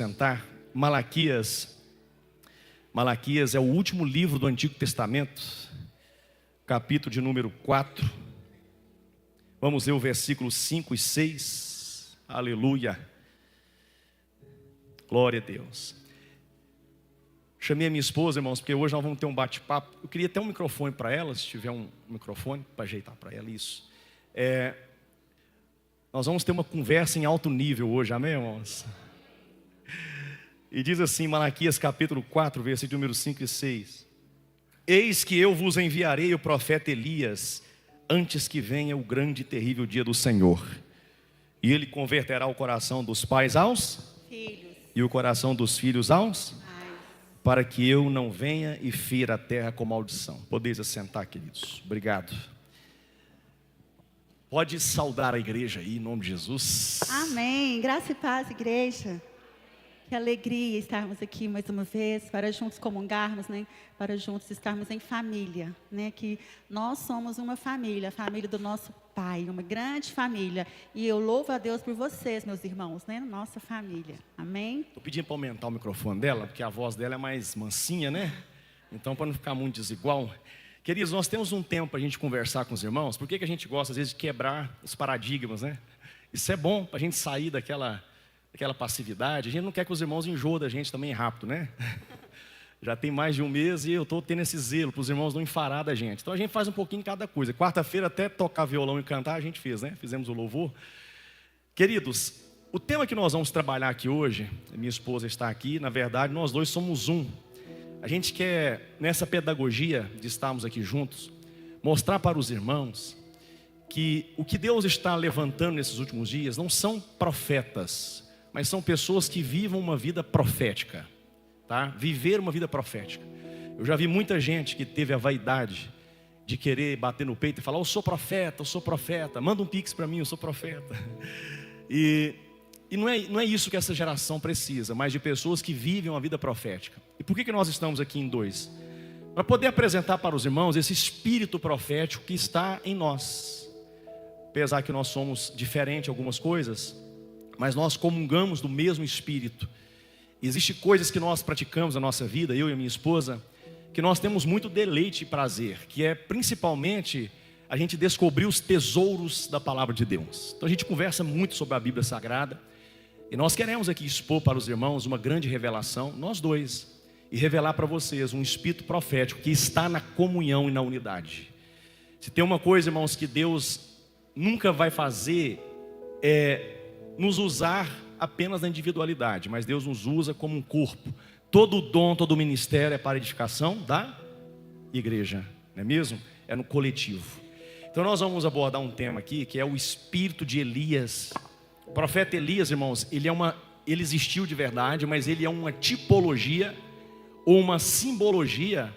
Sentar. Malaquias é o último livro do Antigo Testamento, capítulo de número 4. Vamos ler o versículo 5 e 6. Aleluia. Glória a Deus. Chamei a minha esposa, irmãos, porque hoje nós vamos ter um bate-papo. Eu queria ter um microfone para ela, se tiver um microfone, para ajeitar para ela isso. Nós vamos ter uma conversa em alto nível hoje, amém, irmãos? E diz assim, Malaquias capítulo 4, versículo número 5 e 6. Eis que eu vos enviarei o profeta Elias, antes que venha o grande e terrível dia do Senhor. E ele converterá o coração dos pais aos filhos, e o coração dos filhos aos pais, para que eu não venha e fira a terra com maldição. Podeis assentar, queridos. Obrigado. Pode saudar a igreja aí, em nome de Jesus. Amém. Graça e paz, igreja. Que alegria estarmos aqui mais uma vez, para juntos comungarmos, né? Para juntos estarmos em família, né? Que nós somos uma família, a família do nosso Pai, uma grande família. E eu louvo a Deus por vocês, meus irmãos, né? Nossa família. Amém? Estou pedindo para aumentar o microfone dela, porque a voz dela é mais mansinha, né? Então, para não ficar muito desigual. Queridos, nós temos um tempo para a gente conversar com os irmãos. Por que a gente gosta, às vezes, de quebrar os paradigmas, né? Isso é bom para a gente sair daquela passividade. A gente não quer que os irmãos enjoem da gente também rápido, né? Já tem mais de um mês e eu estou tendo esse zelo para os irmãos não enfarar da gente. Então a gente faz um pouquinho de cada coisa. Quarta-feira até tocar violão e cantar a gente fez, né? Fizemos o louvor. Queridos, o tema que nós vamos trabalhar aqui hoje, minha esposa está aqui, na verdade nós dois somos um. A gente quer, nessa pedagogia de estarmos aqui juntos, mostrar para os irmãos que o que Deus está levantando nesses últimos dias não são profetas, mas são pessoas que vivam uma vida profética, tá? Viver uma vida profética. Eu já vi muita gente que teve a vaidade de querer bater no peito e falar: eu sou profeta, manda um pix para mim, eu sou profeta. E não é isso que essa geração precisa, mas de pessoas que vivem uma vida profética. E por que nós estamos aqui em dois? Para poder apresentar para os irmãos esse espírito profético que está em nós. Apesar que nós somos diferentes em algumas coisas, mas nós comungamos do mesmo Espírito. Existem coisas que nós praticamos na nossa vida, eu e a minha esposa, que nós temos muito deleite e prazer, que é principalmente a gente descobrir os tesouros da palavra de Deus. Então a gente conversa muito sobre a Bíblia Sagrada, e nós queremos aqui expor para os irmãos uma grande revelação, nós dois, e revelar para vocês um espírito profético que está na comunhão e na unidade. Se tem uma coisa, irmãos, que Deus nunca vai fazer nos usar apenas na individualidade, mas Deus nos usa como um corpo. Todo dom, todo ministério é para edificação da igreja, não é mesmo? É no coletivo. Então nós vamos abordar um tema aqui, que é o espírito de Elias. O profeta Elias, irmãos, ele existiu de verdade, mas ele é uma tipologia ou uma simbologia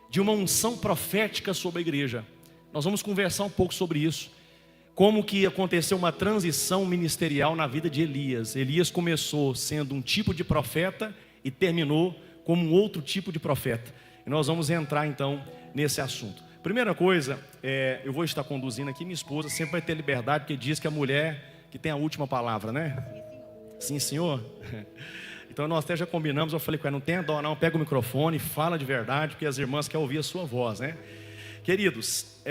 de uma unção profética sobre a igreja. Nós vamos conversar um pouco sobre isso. Como que aconteceu uma transição ministerial na vida de Elias. Elias começou sendo um tipo de profeta e terminou como um outro tipo de profeta. E nós vamos entrar então nesse assunto. Primeira coisa, eu vou estar conduzindo aqui, minha esposa sempre vai ter liberdade, porque diz que a mulher que tem a última palavra, né? Sim, senhor? Então nós até já combinamos, eu falei com ela, não tenha dó não, pega o microfone, fala de verdade, porque as irmãs querem ouvir a sua voz, né? Queridos,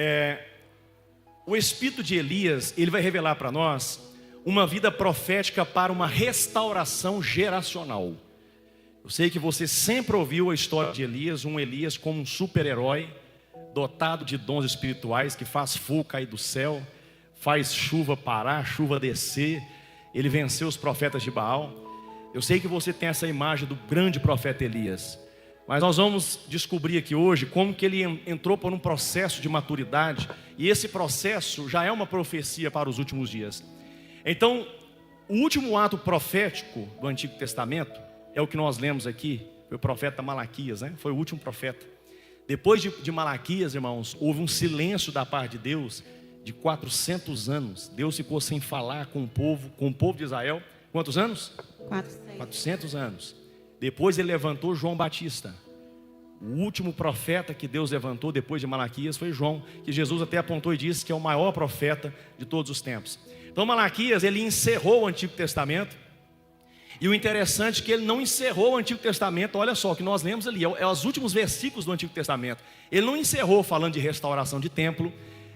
o espírito de Elias, ele vai revelar para nós uma vida profética para uma restauração geracional. Eu sei que você sempre ouviu a história de Elias, um Elias como um super-herói, dotado de dons espirituais, que faz fogo cair do céu, faz chuva parar, chuva descer, ele venceu os profetas de Baal. Eu sei que você tem essa imagem do grande profeta Elias, mas nós vamos descobrir aqui hoje como que ele entrou por um processo de maturidade, e esse processo já é uma profecia para os últimos dias. Então, o último ato profético do Antigo Testamento é o que nós lemos aqui, foi o profeta Malaquias, né? Foi o último profeta. Depois de Malaquias, irmãos, houve um silêncio da parte de Deus de 400 anos. Deus ficou sem falar com o povo de Israel. Quantos anos? 400 anos. Depois ele levantou João Batista. O último profeta que Deus levantou depois de Malaquias foi João, que Jesus até apontou e disse que é o maior profeta de todos os tempos. Então Malaquias, ele encerrou o Antigo Testamento. E o interessante é que ele não encerrou o Antigo Testamento, olha só, o que nós lemos ali, é os últimos versículos do Antigo Testamento. Ele não encerrou falando de restauração de templo,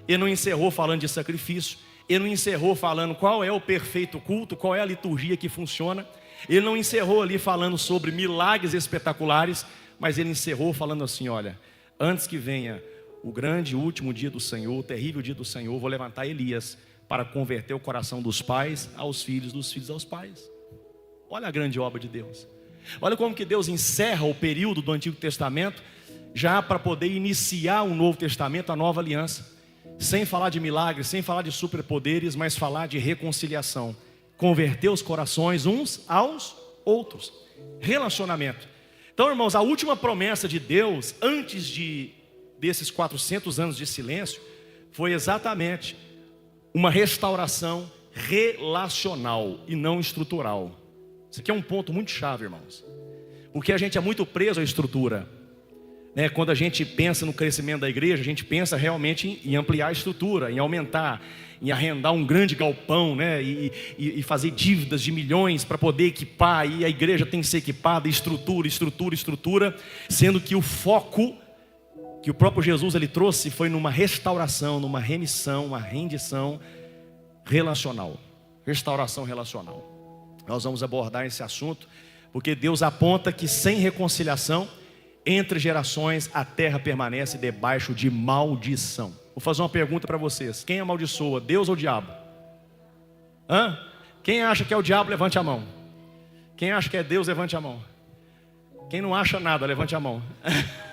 ele não encerrou falando de sacrifício, ele não encerrou falando qual é o perfeito culto, qual é a liturgia que funciona, ele não encerrou ali falando sobre milagres espetaculares, mas ele encerrou falando assim, olha, antes que venha o grande último dia do Senhor, o terrível dia do Senhor, vou levantar Elias para converter o coração dos pais aos filhos, dos filhos aos pais. Olha a grande obra de Deus. Olha como que Deus encerra o período do Antigo Testamento, já para poder iniciar um Novo Testamento, a nova aliança. Sem falar de milagres, sem falar de superpoderes, mas falar de reconciliação. Converter os corações uns aos outros. Relacionamento. Então, irmãos, a última promessa de Deus, antes desses 400 anos de silêncio, foi exatamente uma restauração relacional e não estrutural. Isso aqui é um ponto muito chave, irmãos. Porque a gente é muito preso à estrutura, né? Quando a gente pensa no crescimento da igreja, a gente pensa realmente em ampliar a estrutura, em aumentar, em arrendar um grande galpão, né? E fazer dívidas de milhões para poder equipar. E a igreja tem que ser equipada, estrutura, sendo que o foco que o próprio Jesus ele trouxe foi numa restauração, numa remissão, uma rendição relacional. Restauração relacional. Nós vamos abordar esse assunto, porque Deus aponta que sem reconciliação, entre gerações, a terra permanece debaixo de maldição. Vou fazer uma pergunta para vocês: quem amaldiçoa, Deus ou o diabo? Quem acha que é o diabo, levante a mão. Quem acha que é Deus, levante a mão. Quem não acha nada, levante a mão.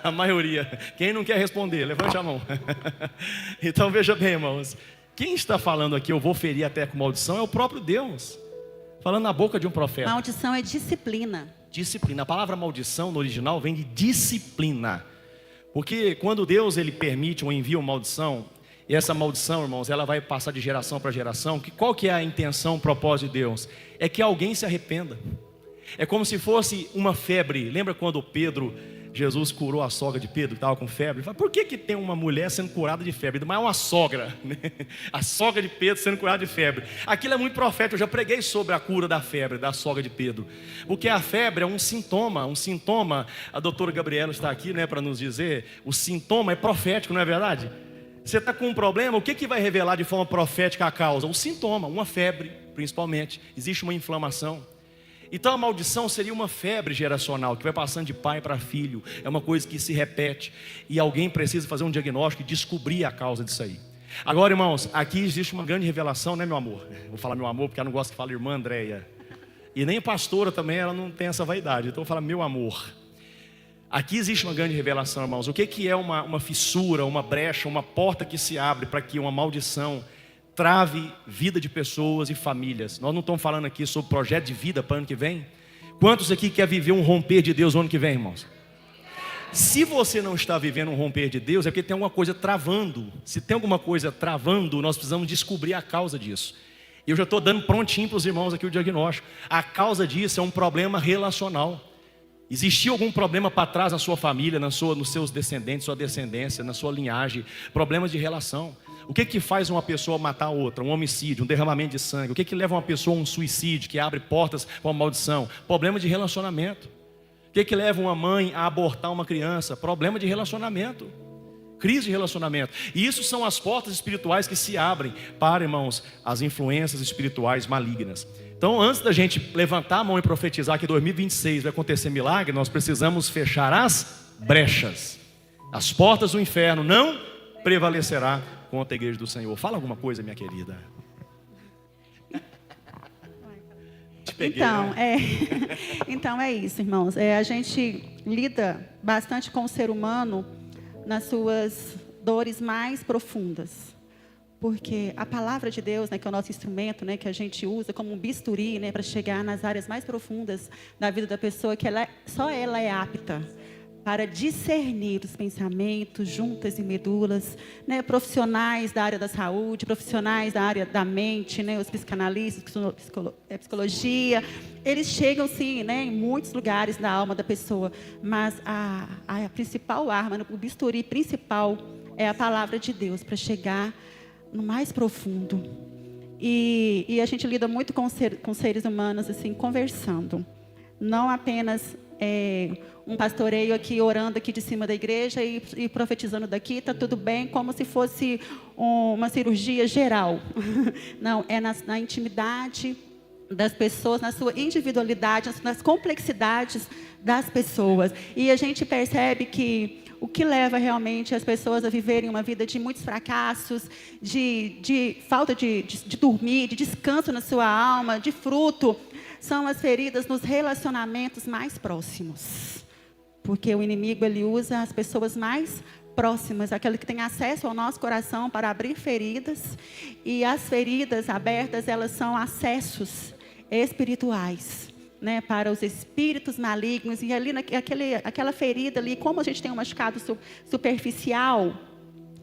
A maioria. Quem não quer responder, levante a mão. Então veja bem, irmãos, quem está falando aqui, eu vou ferir a terra com maldição, é o próprio Deus, falando na boca de um profeta. Maldição é disciplina. Disciplina. A palavra maldição no original vem de disciplina. Porque quando Deus ele permite ou envia uma maldição, e essa maldição, irmãos, ela vai passar de geração para geração, qual que é a intenção, o propósito de Deus? É que alguém se arrependa. É como se fosse uma febre. Lembra quando Jesus curou a sogra de Pedro, que estava com febre? Fala, por que tem uma mulher sendo curada de febre? Mas é uma sogra, né? A sogra de Pedro sendo curada de febre. Aquilo é muito profético. Eu já preguei sobre a cura da febre, da sogra de Pedro. Porque a febre é um sintoma. A doutora Gabriela está aqui, né, para nos dizer. O sintoma é profético, não é verdade? Você está com um problema, o que vai revelar de forma profética a causa? O sintoma, uma febre, principalmente. Existe uma inflamação. Então a maldição seria uma febre geracional que vai passando de pai para filho. É uma coisa que se repete e alguém precisa fazer um diagnóstico e descobrir a causa disso aí. Agora, irmãos, aqui existe uma grande revelação, né, meu amor? Vou falar meu amor porque eu não gosto que fale irmã Andréia. E nem a pastora também, ela não tem essa vaidade. Então eu falo meu amor. Aqui existe uma grande revelação, irmãos. O que é uma fissura, uma brecha, uma porta que se abre para que uma maldição trave vida de pessoas e famílias? Nós não estamos falando aqui sobre projeto de vida para o ano que vem. Quantos aqui quer viver um romper de Deus no ano que vem, irmãos? Se você não está vivendo um romper de Deus, é porque tem alguma coisa travando. Se tem alguma coisa travando, nós precisamos descobrir a causa disso. Eu já estou dando prontinho para os irmãos aqui o diagnóstico. A causa disso é um problema relacional. Existiu algum problema para trás na sua família, nos seus descendentes, sua descendência, na sua linhagem? Problemas de relação. O que faz uma pessoa matar outra? Um homicídio, um derramamento de sangue. O que leva uma pessoa a um suicídio, que abre portas para uma maldição? Problema de relacionamento. O que leva uma mãe a abortar uma criança? Problema de relacionamento. Crise de relacionamento. E isso são as portas espirituais que se abrem para, irmãos, as influências espirituais malignas. Então, antes da gente levantar a mão e profetizar que em 2026 vai acontecer milagre, nós precisamos fechar as brechas. As portas do inferno não prevalecerá contra a igreja do Senhor. Fala alguma coisa, minha querida. Te peguei, Então, né? então é isso, irmãos. A gente lida bastante com o ser humano nas suas dores mais profundas. Porque a palavra de Deus, né, que é o nosso instrumento, né, que a gente usa como um bisturi, né, para chegar nas áreas mais profundas da vida da pessoa, que só ela é apta para discernir os pensamentos, juntas e medulas, né, profissionais da área da saúde, profissionais da área da mente, né, os psicanalistas, psicologia, eles chegam sim, né, em muitos lugares da alma da pessoa, mas a principal arma, o bisturi principal é a palavra de Deus para chegar no mais profundo. E a gente lida muito com seres humanos, assim, conversando. Não apenas um pastoreio aqui, orando aqui de cima da igreja e profetizando daqui, está tudo bem, como se fosse uma cirurgia geral. Não, é na intimidade das pessoas, na sua individualidade, nas complexidades das pessoas. E a gente percebe que o que leva realmente as pessoas a viverem uma vida de muitos fracassos, de falta de dormir, de descanso na sua alma, de fruto, são as feridas nos relacionamentos mais próximos. Porque o inimigo, ele usa as pessoas mais próximas, aquele que tem acesso ao nosso coração para abrir feridas. E as feridas abertas, elas são acessos espirituais, né, para os espíritos malignos. E ali, aquela ferida ali, como a gente tem um machucado superficial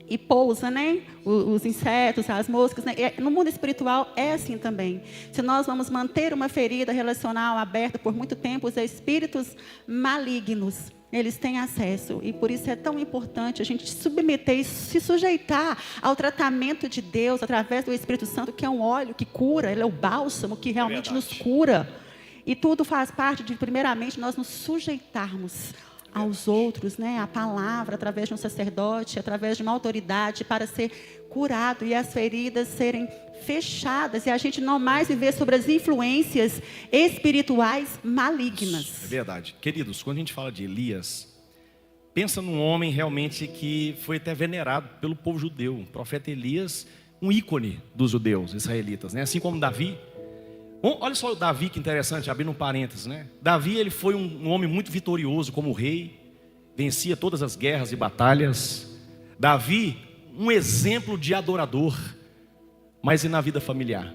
e pousa, né, os insetos, as moscas, né, no mundo espiritual é assim também. Se nós vamos manter uma ferida relacional aberta por muito tempo, os espíritos malignos, eles têm acesso. E por isso é tão importante a gente se submeter e se sujeitar ao tratamento de Deus através do Espírito Santo, que é um óleo que cura, ele é o bálsamo que realmente nos cura. E tudo faz parte de, primeiramente, nós nos sujeitarmos aos outros, né? A palavra, através de um sacerdote, através de uma autoridade, para ser curado e as feridas serem fechadas e a gente não mais viver sobre as influências espirituais malignas. É verdade. Queridos, quando a gente fala de Elias, pensa num homem realmente que foi até venerado pelo povo judeu. O profeta Elias, um ícone dos judeus israelitas, né? Assim como Davi. Bom, olha só o Davi, que interessante, abrindo um parênteses, né? Davi, ele foi um homem muito vitorioso como rei, vencia todas as guerras e batalhas. Davi, um exemplo de adorador, mas e na vida familiar?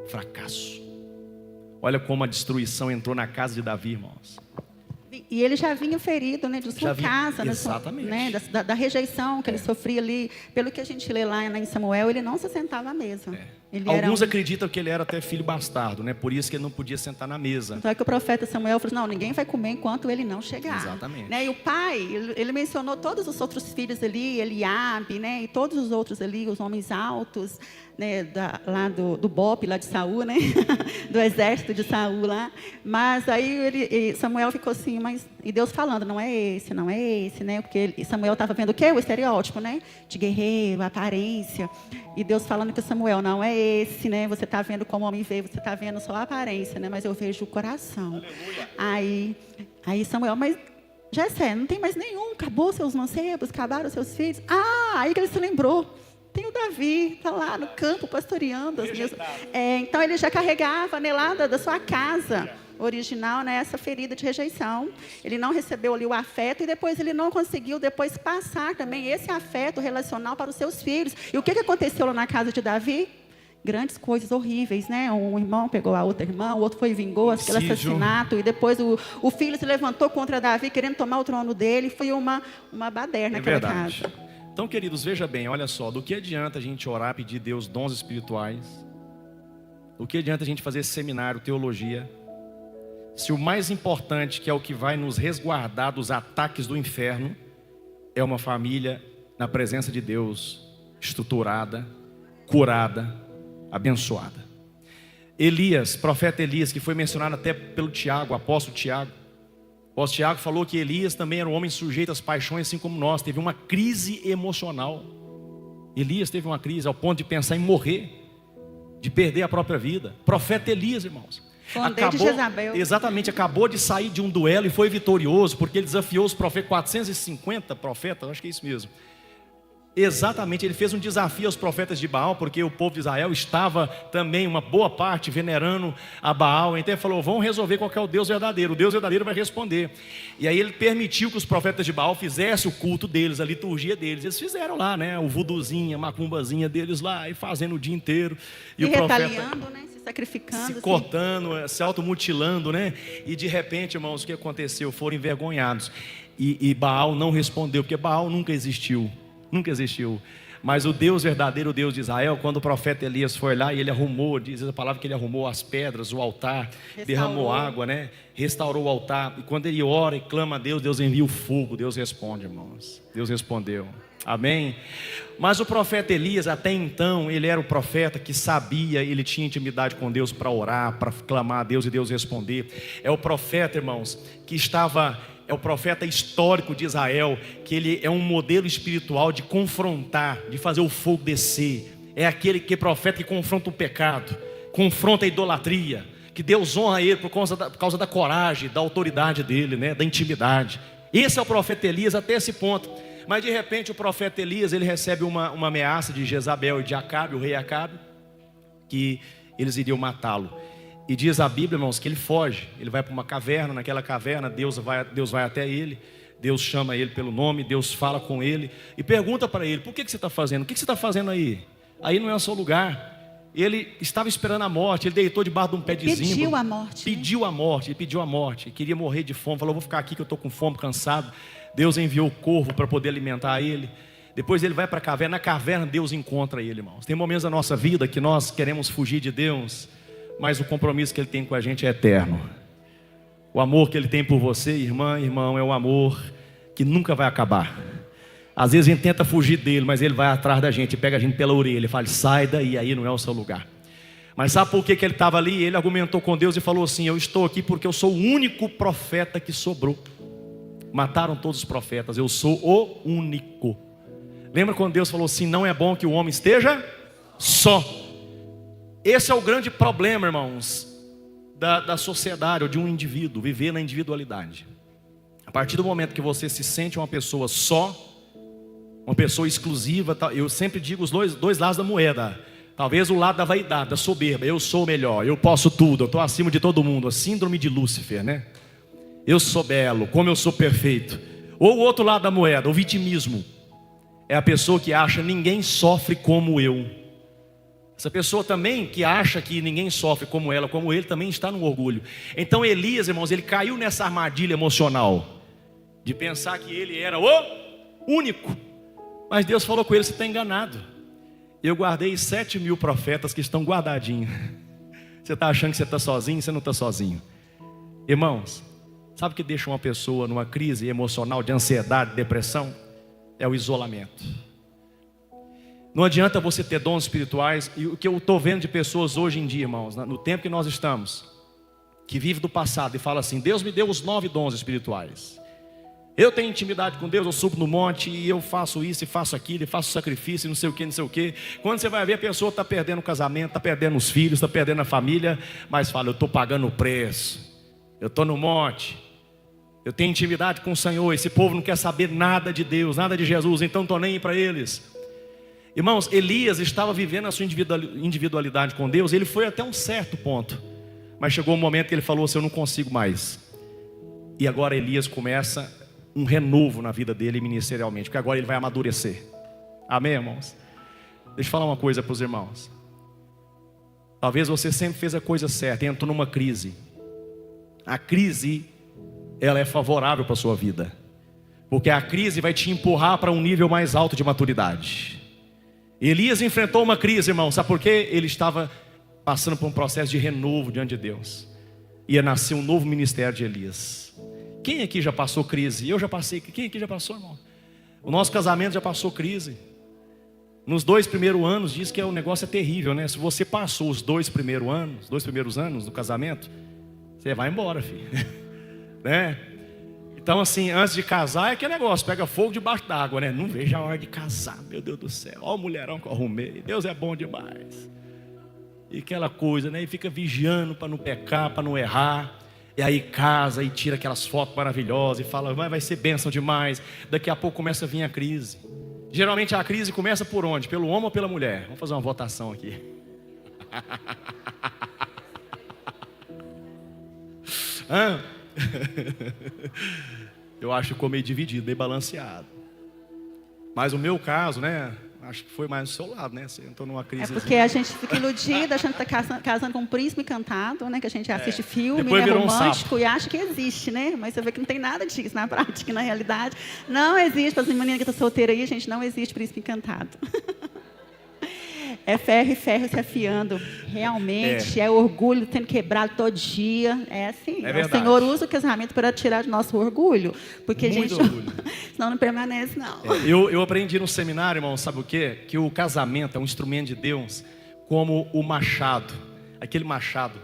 Fracasso. Olha como a destruição entrou na casa de Davi, irmãos. E ele já vinha ferido, né, de sua casa, exatamente. Né, da rejeição que ele sofria ali. Pelo que a gente lê lá em Samuel, ele não se sentava à mesa. Alguns acreditam que ele era até filho bastardo, né? Por isso que ele não podia sentar na mesa. Então é que o profeta Samuel falou, não, ninguém vai comer enquanto ele não chegar. Exatamente. Né? E o pai, ele mencionou todos os outros filhos ali, Eliabe, né? E todos os outros ali, os homens altos, né? Lá do Bope, lá de Saul, né? Do exército de Saul lá. Mas aí Samuel ficou assim, e Deus falando, não é esse, né? Porque Samuel estava vendo o quê? O estereótipo, né? De guerreiro, aparência. E Deus falando que Samuel, não é esse, né? Você está vendo como o homem vê, você está vendo só a aparência, né? Mas eu vejo o coração. Aí Samuel, mas Jessé, não tem mais nenhum, acabou seus mancebos, acabaram seus filhos. Aí que ele se lembrou. Tem o Davi, está lá no campo pastoreando. Então ele já carregava, né, lá da sua casa original, né, essa ferida de rejeição. Ele não recebeu ali o afeto e depois ele não conseguiu depois passar também esse afeto relacional para os seus filhos. E o que aconteceu lá na casa de Davi? Grandes coisas horríveis, né? Um irmão pegou a outra irmã, o outro foi e vingou aquele assassinato, e depois o filho se levantou contra Davi, querendo tomar o trono dele. Foi uma baderna naquela casa. Então, queridos, veja bem, olha só, do que adianta a gente orar, pedir a Deus dons espirituais? Do que adianta a gente fazer seminário, teologia, se o mais importante, que é o que vai nos resguardar dos ataques do inferno, é uma família na presença de Deus, estruturada, curada, abençoada. Elias, profeta Elias, que foi mencionado até pelo Tiago, apóstolo Tiago. O apóstolo Tiago falou que Elias também era um homem sujeito às paixões, assim como nós. Teve uma crise emocional. Elias teve uma crise ao ponto de pensar em morrer, de perder a própria vida. Profeta Elias, irmãos. Exatamente, acabou de sair de um duelo e foi vitorioso, porque ele desafiou os profetas, 450 profetas, acho que é isso mesmo. Exatamente, ele fez um desafio aos profetas de Baal, porque o povo de Israel estava também, uma boa parte, venerando a Baal. Então ele falou, vamos resolver qual que é o Deus verdadeiro. O Deus verdadeiro vai responder. E aí ele permitiu que os profetas de Baal fizessem o culto deles, a liturgia deles. Eles fizeram lá, né, o vuduzinho, a macumbazinha deles lá, e fazendo o dia inteiro. E o profeta, retaliando, né, se sacrificando, se cortando, se automutilando, né? E de repente, irmãos, o que aconteceu? Foram envergonhados. E Baal não respondeu, porque Baal nunca existiu. Nunca existiu. Mas o Deus verdadeiro, o Deus de Israel, quando o profeta Elias foi lá e ele arrumou, diz a palavra que ele arrumou as pedras, o altar, derramou água, né? Restaurou o altar. E quando ele ora e clama a Deus, Deus envia o fogo, Deus responde, irmãos. Deus respondeu. Amém? Mas o profeta Elias, até então, ele era o profeta que sabia, ele tinha intimidade com Deus para orar, para clamar a Deus e Deus responder. É o profeta, irmãos, que estava, é o profeta histórico de Israel, que ele é um modelo espiritual de confrontar, de fazer o fogo descer. É aquele que é profeta que confronta o pecado, confronta a idolatria, que Deus honra ele por causa da coragem, da autoridade dele, né? Da intimidade. Esse é o profeta Elias até esse ponto. Mas de repente o profeta Elias, ele recebe uma ameaça de Jezabel e de Acabe, o rei Acabe, que eles iriam matá-lo. E diz a Bíblia, irmãos, que ele foge. Ele vai para uma caverna, naquela caverna Deus vai até ele, Deus chama ele pelo nome, Deus fala com ele e pergunta para ele: por que você está fazendo? O que você está fazendo aí? Aí não é o seu lugar. Ele estava esperando a morte, ele deitou debaixo de um pé de zimbro. Pediu a morte. Ele pediu a morte, ele queria morrer de fome, falou: vou ficar aqui que eu estou com fome, cansado. Deus enviou o corvo para poder alimentar ele. Depois ele vai para a caverna, na caverna Deus encontra ele, irmãos. Tem momentos da nossa vida que nós queremos fugir de Deus, mas o compromisso que Ele tem com a gente é eterno. O amor que Ele tem por você, irmã, irmão, é um amor que nunca vai acabar. Às vezes a gente tenta fugir dele, mas Ele vai atrás da gente, pega a gente pela orelha e fala: sai daí, aí não é o seu lugar. Mas sabe por que ele estava ali? Ele argumentou com Deus e falou assim: eu estou aqui porque eu sou o único profeta que sobrou. Mataram todos os profetas, eu sou o único. Lembra quando Deus falou assim: não é bom que o homem esteja só? Esse é o grande problema, irmãos, da sociedade, ou de um indivíduo, viver na individualidade. A partir do momento que você se sente uma pessoa só, uma pessoa exclusiva, eu sempre digo os dois lados da moeda. Talvez o lado da vaidade, da soberba: eu sou o melhor, eu posso tudo, eu estou acima de todo mundo. A síndrome de Lúcifer, né? Eu sou belo, como eu sou perfeito. Ou o outro lado da moeda, o vitimismo. É a pessoa que acha: ninguém sofre como eu. Essa pessoa também que acha que ninguém sofre como ela, como ele, também está no orgulho. Então Elias, irmãos, ele caiu nessa armadilha emocional de pensar que ele era o único. Mas Deus falou com ele: você está enganado. Eu guardei 7.000 profetas que estão guardadinhos. Você está achando que você está sozinho? Você não está sozinho. Irmãos, sabe o que deixa uma pessoa numa crise emocional de ansiedade, depressão? É o isolamento. Não adianta você ter dons espirituais. E o que eu estou vendo de pessoas hoje em dia, irmãos, no tempo que nós estamos, que vive do passado e fala assim: Deus me deu os 9 dons espirituais. Eu tenho intimidade com Deus, eu subo no monte e eu faço isso e faço aquilo, e faço sacrifício e não sei o que, não sei o que. Quando você vai ver, a pessoa está perdendo o casamento, está perdendo os filhos, está perdendo a família, mas fala: eu estou pagando o preço, eu estou no monte, eu tenho intimidade com o Senhor. Esse povo não quer saber nada de Deus, nada de Jesus, então não estou nem aí para eles. Irmãos, Elias estava vivendo a sua individualidade com Deus. Ele foi até um certo ponto, mas chegou um momento que ele falou assim: eu não consigo mais. E agora Elias começa um renovo na vida dele ministerialmente, porque agora ele vai amadurecer. Amém, irmãos? Deixa eu falar uma coisa para os irmãos. Talvez você sempre fez a coisa certa e entrou numa crise. A crise, ela é favorável para a sua vida, porque a crise vai te empurrar para um nível mais alto de maturidade. Elias enfrentou uma crise, irmão. Sabe por quê? Ele estava passando por um processo de renovo diante de Deus. Ia nascer um novo ministério de Elias. Quem aqui já passou crise? Eu já passei. Quem aqui já passou, irmão? O nosso casamento já passou crise. Nos 2 primeiros anos, diz que o negócio é terrível, né? Se você passou os 2 primeiros anos do casamento, você vai embora, filho. Né? Então assim, antes de casar é aquele negócio: pega fogo debaixo d'água, né? Não vejo a hora de casar, meu Deus do céu. Olha o mulherão que eu arrumei, Deus é bom demais. E aquela coisa, né? E fica vigiando para não pecar, para não errar. E aí casa e tira aquelas fotos maravilhosas e fala: vai ser bênção demais. Daqui a pouco começa a vir a crise. Geralmente a crise começa por onde? Pelo homem ou pela mulher? Vamos fazer uma votação aqui. Eu acho que ficou meio dividido, meio balanceado. Mas o meu caso, né? Acho que foi mais do seu lado, né? Você entrou numa crise. É porque a gente fica iludida, a gente está casando com um príncipe encantado, né? Que a gente assiste filme, né, romântico, e acha que existe, né? Mas você vê que não tem nada disso na prática, na realidade. Não existe. Para as meninas que estão solteiras aí, gente, não existe príncipe encantado. É ferro e ferro se afiando. Realmente, é orgulho sendo quebrado todo dia. É assim. É O verdade. Senhor usa o casamento para tirar do nosso orgulho. Porque, Muito gente, orgulho. senão não permanece, não. Eu aprendi no seminário, irmão, sabe o quê? Que o casamento é um instrumento de Deus como o machado. Aquele machado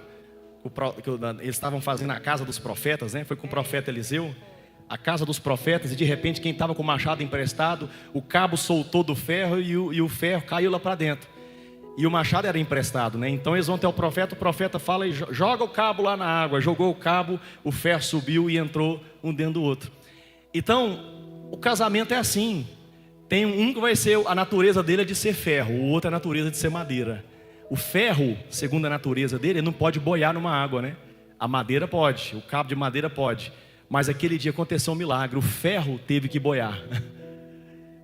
que eles estavam fazendo na casa dos profetas, né? Foi com o profeta Eliseu. A casa dos profetas, e de repente quem estava com o machado emprestado, o cabo soltou do ferro e o ferro caiu lá para dentro. E o machado era emprestado, né? Então eles vão até o profeta fala e joga o cabo lá na água. Jogou o cabo, o ferro subiu e entrou um dentro do outro. Então, o casamento é assim. Tem um que vai ser, a natureza dele é de ser ferro, o outro é a natureza de ser madeira. O ferro, segundo a natureza dele, ele não pode boiar numa água, né? A madeira pode, o cabo de madeira pode. Mas aquele dia aconteceu um milagre, o ferro teve que boiar.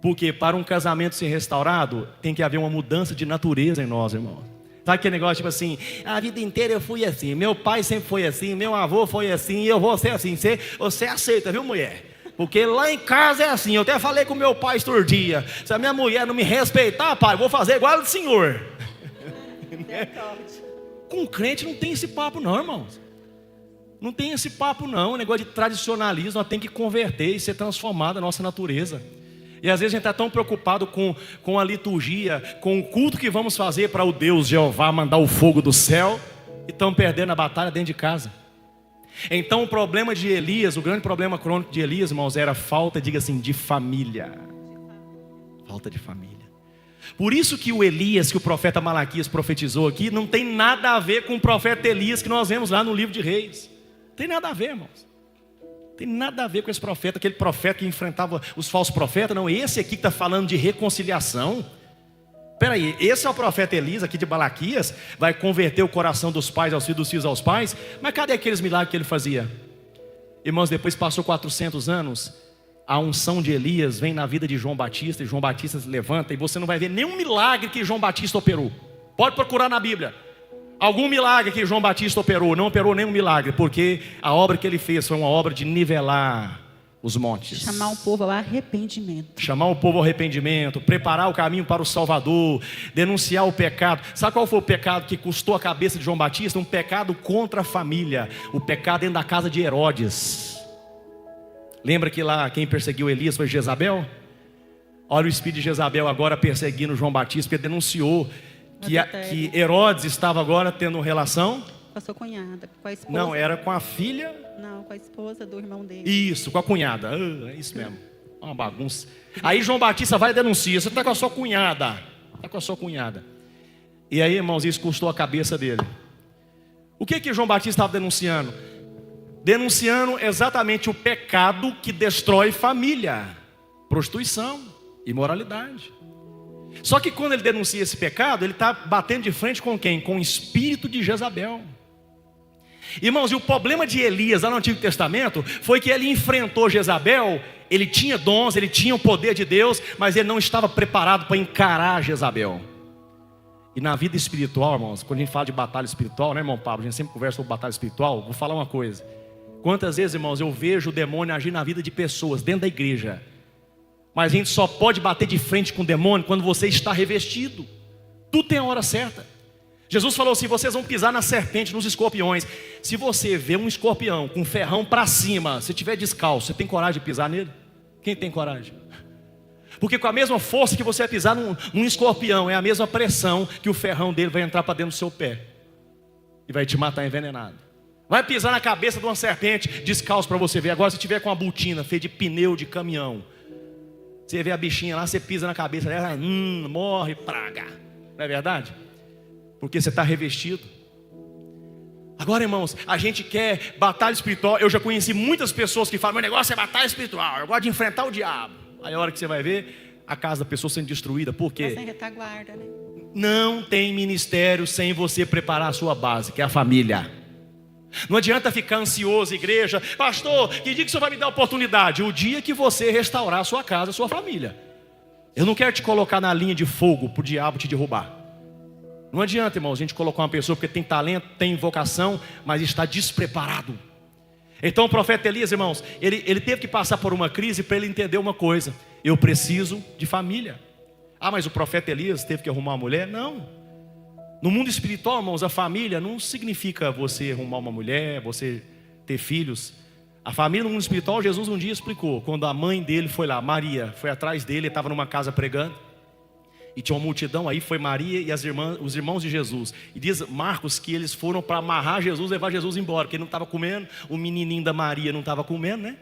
Porque para um casamento ser restaurado, tem que haver uma mudança de natureza em nós, irmão. Sabe aquele negócio tipo assim, a vida inteira eu fui assim, meu pai sempre foi assim, meu avô foi assim, eu vou ser assim. Você aceita, viu, mulher? Porque lá em casa é assim, eu até falei com meu pai esses dias, se a minha mulher não me respeitar, pai, eu vou fazer igual ao do senhor. Com crente não tem esse papo não, irmãos. Não tem esse papo não, o negócio de tradicionalismo, nós temos que converter e ser transformado a nossa natureza. E às vezes a gente está tão preocupado com a liturgia, com o culto que vamos fazer para o Deus Jeová mandar o fogo do céu, e estamos perdendo a batalha dentro de casa. Então o problema de Elias, o grande problema crônico de Elias, irmãos, era falta, diga assim, de família. Falta de família. Por isso que o Elias, que o profeta Malaquias profetizou aqui, não tem nada a ver com o profeta Elias que nós vemos lá no livro de Reis. Tem nada a ver, irmãos. Tem nada a ver com esse profeta, aquele profeta que enfrentava os falsos profetas. Não, esse aqui que está falando de reconciliação. Espera aí, esse é o profeta Elias aqui de Malaquias, vai converter o coração dos pais aos filhos, dos filhos aos pais. Mas cadê aqueles milagres que ele fazia? Irmãos, depois passou 400 anos, a unção de Elias vem na vida de João Batista, e João Batista se levanta, e você não vai ver nenhum milagre que João Batista operou. Pode procurar na Bíblia. Algum milagre que João Batista operou, não operou nenhum milagre, porque a obra que ele fez foi uma obra de nivelar os montes. Chamar o povo ao arrependimento. Chamar o povo ao arrependimento, preparar o caminho para o Salvador, denunciar o pecado. Sabe qual foi o pecado que custou a cabeça de João Batista? Um pecado contra a família, o pecado dentro da casa de Herodes. Lembra que lá quem perseguiu Elias foi Jezabel? Olha o espírito de Jezabel agora perseguindo João Batista, porque denunciou que Herodes estava agora tendo relação com a sua cunhada, com a esposa. Não, era com a filha. Não, com a esposa do irmão dele. Isso, com a cunhada. É isso mesmo, uma bagunça. Aí João Batista vai e denuncia, você está com a sua cunhada. Está com a sua cunhada. E aí, irmãos, isso custou a cabeça dele. O que João Batista estava denunciando? Denunciando exatamente o pecado que destrói família. Prostituição, imoralidade. Só que quando ele denuncia esse pecado, ele está batendo de frente com quem? Com o espírito de Jezabel. Irmãos, e o problema de Elias lá no Antigo Testamento foi que ele enfrentou Jezabel. Ele tinha dons, ele tinha o poder de Deus, mas ele não estava preparado para encarar Jezabel. E na vida espiritual, irmãos, quando a gente fala de batalha espiritual, né, irmão Pablo? A gente sempre conversa sobre batalha espiritual. Vou falar uma coisa. Quantas vezes, irmãos, eu vejo o demônio agir na vida de pessoas dentro da igreja. Mas a gente só pode bater de frente com o demônio quando você está revestido. Tudo tem a hora certa. Jesus falou assim: vocês vão pisar na serpente, nos escorpiões. Se você vê um escorpião com um ferrão para cima, se tiver descalço, você tem coragem de pisar nele? Quem tem coragem? Porque com a mesma força que você vai pisar num escorpião, é a mesma pressão que o ferrão dele vai entrar para dentro do seu pé e vai te matar envenenado. Vai pisar na cabeça de uma serpente descalço para você ver. Agora se tiver com uma botina feita de pneu de caminhão, você vê a bichinha lá, você pisa na cabeça dela, morre, praga. Não é verdade? Porque você está revestido. Agora, irmãos, a gente quer batalha espiritual. Eu já conheci muitas pessoas que falam: meu negócio é batalha espiritual, eu gosto de enfrentar o diabo. Aí a hora que você vai ver, a casa da pessoa sendo destruída. Por quê? Sem retaguarda, né? Não tem ministério sem você preparar a sua base, que é a família. Não adianta ficar ansioso, igreja. Pastor, que dia que o senhor vai me dar oportunidade? O dia que você restaurar a sua casa, a sua família. Eu não quero te colocar na linha de fogo para o diabo te derrubar. Não adianta, irmãos, a gente colocar uma pessoa porque tem talento, tem vocação, mas está despreparado. Então o profeta Elias, irmãos, ele teve que passar por uma crise para ele entender uma coisa: eu preciso de família. Ah, mas o profeta Elias teve que arrumar uma mulher? Não. No mundo espiritual, irmãos, a família não significa você arrumar uma mulher, você ter filhos. A família no mundo espiritual, Jesus um dia explicou, quando a mãe dele foi lá, Maria, foi atrás dele, ele estava numa casa pregando, e tinha uma multidão, aí foi Maria e os irmãos de Jesus. E diz Marcos que eles foram para amarrar Jesus, levar Jesus embora, porque ele não estava comendo, o menininho da Maria não estava comendo, né?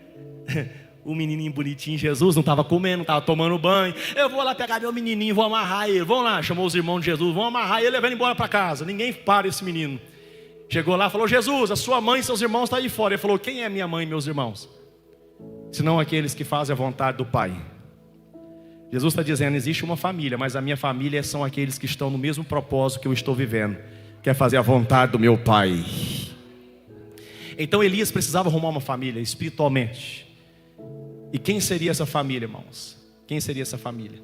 O menininho bonitinho, Jesus, não estava comendo, não estava tomando banho. Eu vou lá pegar meu menininho, vou amarrar ele. Vão lá, chamou os irmãos de Jesus, vão amarrar ele e levar ele embora para casa. Ninguém para esse menino. Chegou lá, falou: Jesus, a sua mãe e seus irmãos estão aí fora. Ele falou: quem é minha mãe e meus irmãos? Senão aqueles que fazem a vontade do Pai. Jesus está dizendo: existe uma família, mas a minha família são aqueles que estão no mesmo propósito que eu estou vivendo, que é fazer a vontade do meu Pai. Então Elias precisava arrumar uma família espiritualmente. E quem seria essa família, irmãos? Quem seria essa família?